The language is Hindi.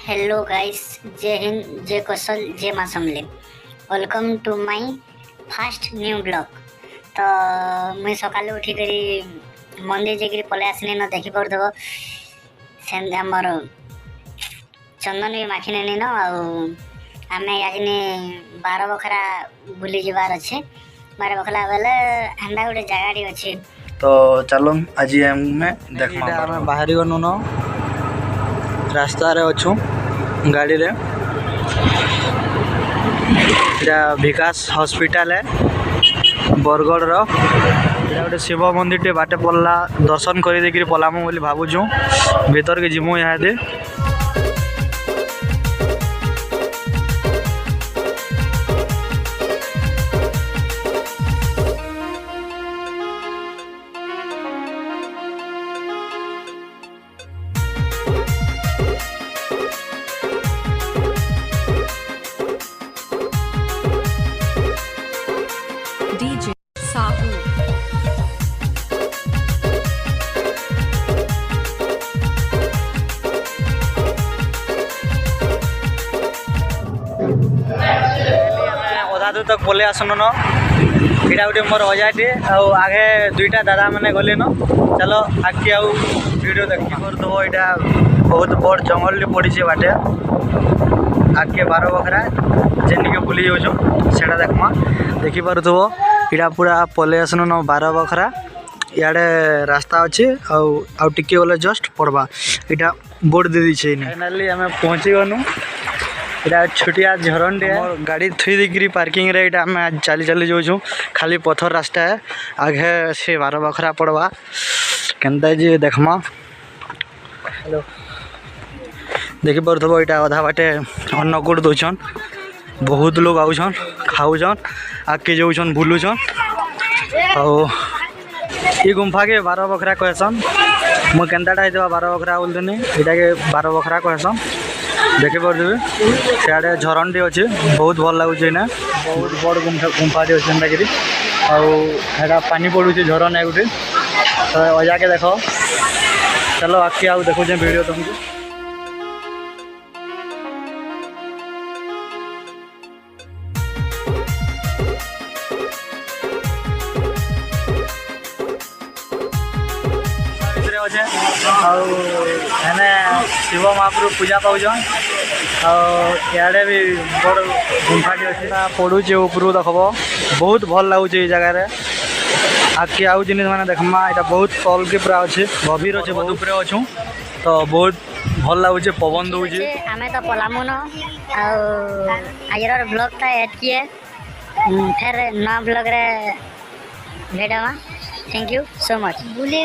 हेलो गाइस, जय हिंद, जय कौशल, जय माँ Samlei. Welcome to my fast new blog. तो मुझे सकाल उठिकरी मंदिर जाकर पलि आसनी न देखी पड़ो से आमर चंदन भी माखी नेनी न आम आसने बार बखरा बुली जबार अच्छे। बार बखरा बेले हेन्दा गोटे जगह अच्छे। तो चलो आज देख बाहरी गनु न रास्ता रे अच्छु गाड़ी रे। विकास हॉस्पिटल है बरगढ़ रो। गोटे शिव मंदिर टे बाटे पड़ला दर्शन कर देकर पलामु बोली भावुँ भीतर के जिमु यहाँ दे। DJ Sahu अधा दूर तक पलि आसन न इटा गोटे मोर अजाटे आगे दुईटा दादा मैंने गले न। चलो आगे आउ वीडियो देखी करदेव। यहाँ बहुत बड़ जंगल पड़ी बाटे आगे बार बखरा जेनिके बुली जाऊँ से देखमा देखी पार्थव। यहाँ पूरा पलि आसन न बार बखरा इे रास्ता अच्छे आउ टिके गले जस्ट पड़वा यहाँ बोर्ड दे दीछे। फाइनाली आम पहुँची गनु। यहाँ छोटिया झरण टे गाड़ी थी देकर पार्किंग रे आम चली चली जाऊँ। खाली पथर रास्ता है आगे से बार बखरा पड़वा केनता जे देखमा। हेलो देखी पार्थव यहाँ अधा बाटे अन्नकूट दौन बहुत लोग आउछन खाऊन आगे जाऊन बुलून। ये गुंफा के बार बखरा कहसन मुझे केनताटा होता बार बखरा बोलते यहाँ के बार बखरा कहसन। देखी पारे सियाड़े झरण टे अच्छे बहुत भल लगुच। बहुत बड़ गुंफा टे अच्छे आटा पानी पड़ू झरण है गोटे। तो अजा के देख चलो आगे आउ देखुचे वीडियो तुमको। शिव महाप्रभु पूजा पाऊन इे भी बड़ गुंफाटी अच्छे पड़ूचे उपरू देखब बहुत भल लगुच जगार। आगे आउ जिन मैंने देखमा यहाँ बहुत तल के पूरा अच्छे गभीर अच्छे बहुत ऊपर अच्छू। तो बहुत भल लगुच पवन दौचे। आम तो पलामु न आज ब्लॉग था एटकिए फिर नया ब्लॉग रे भेटवा। Thank you so much.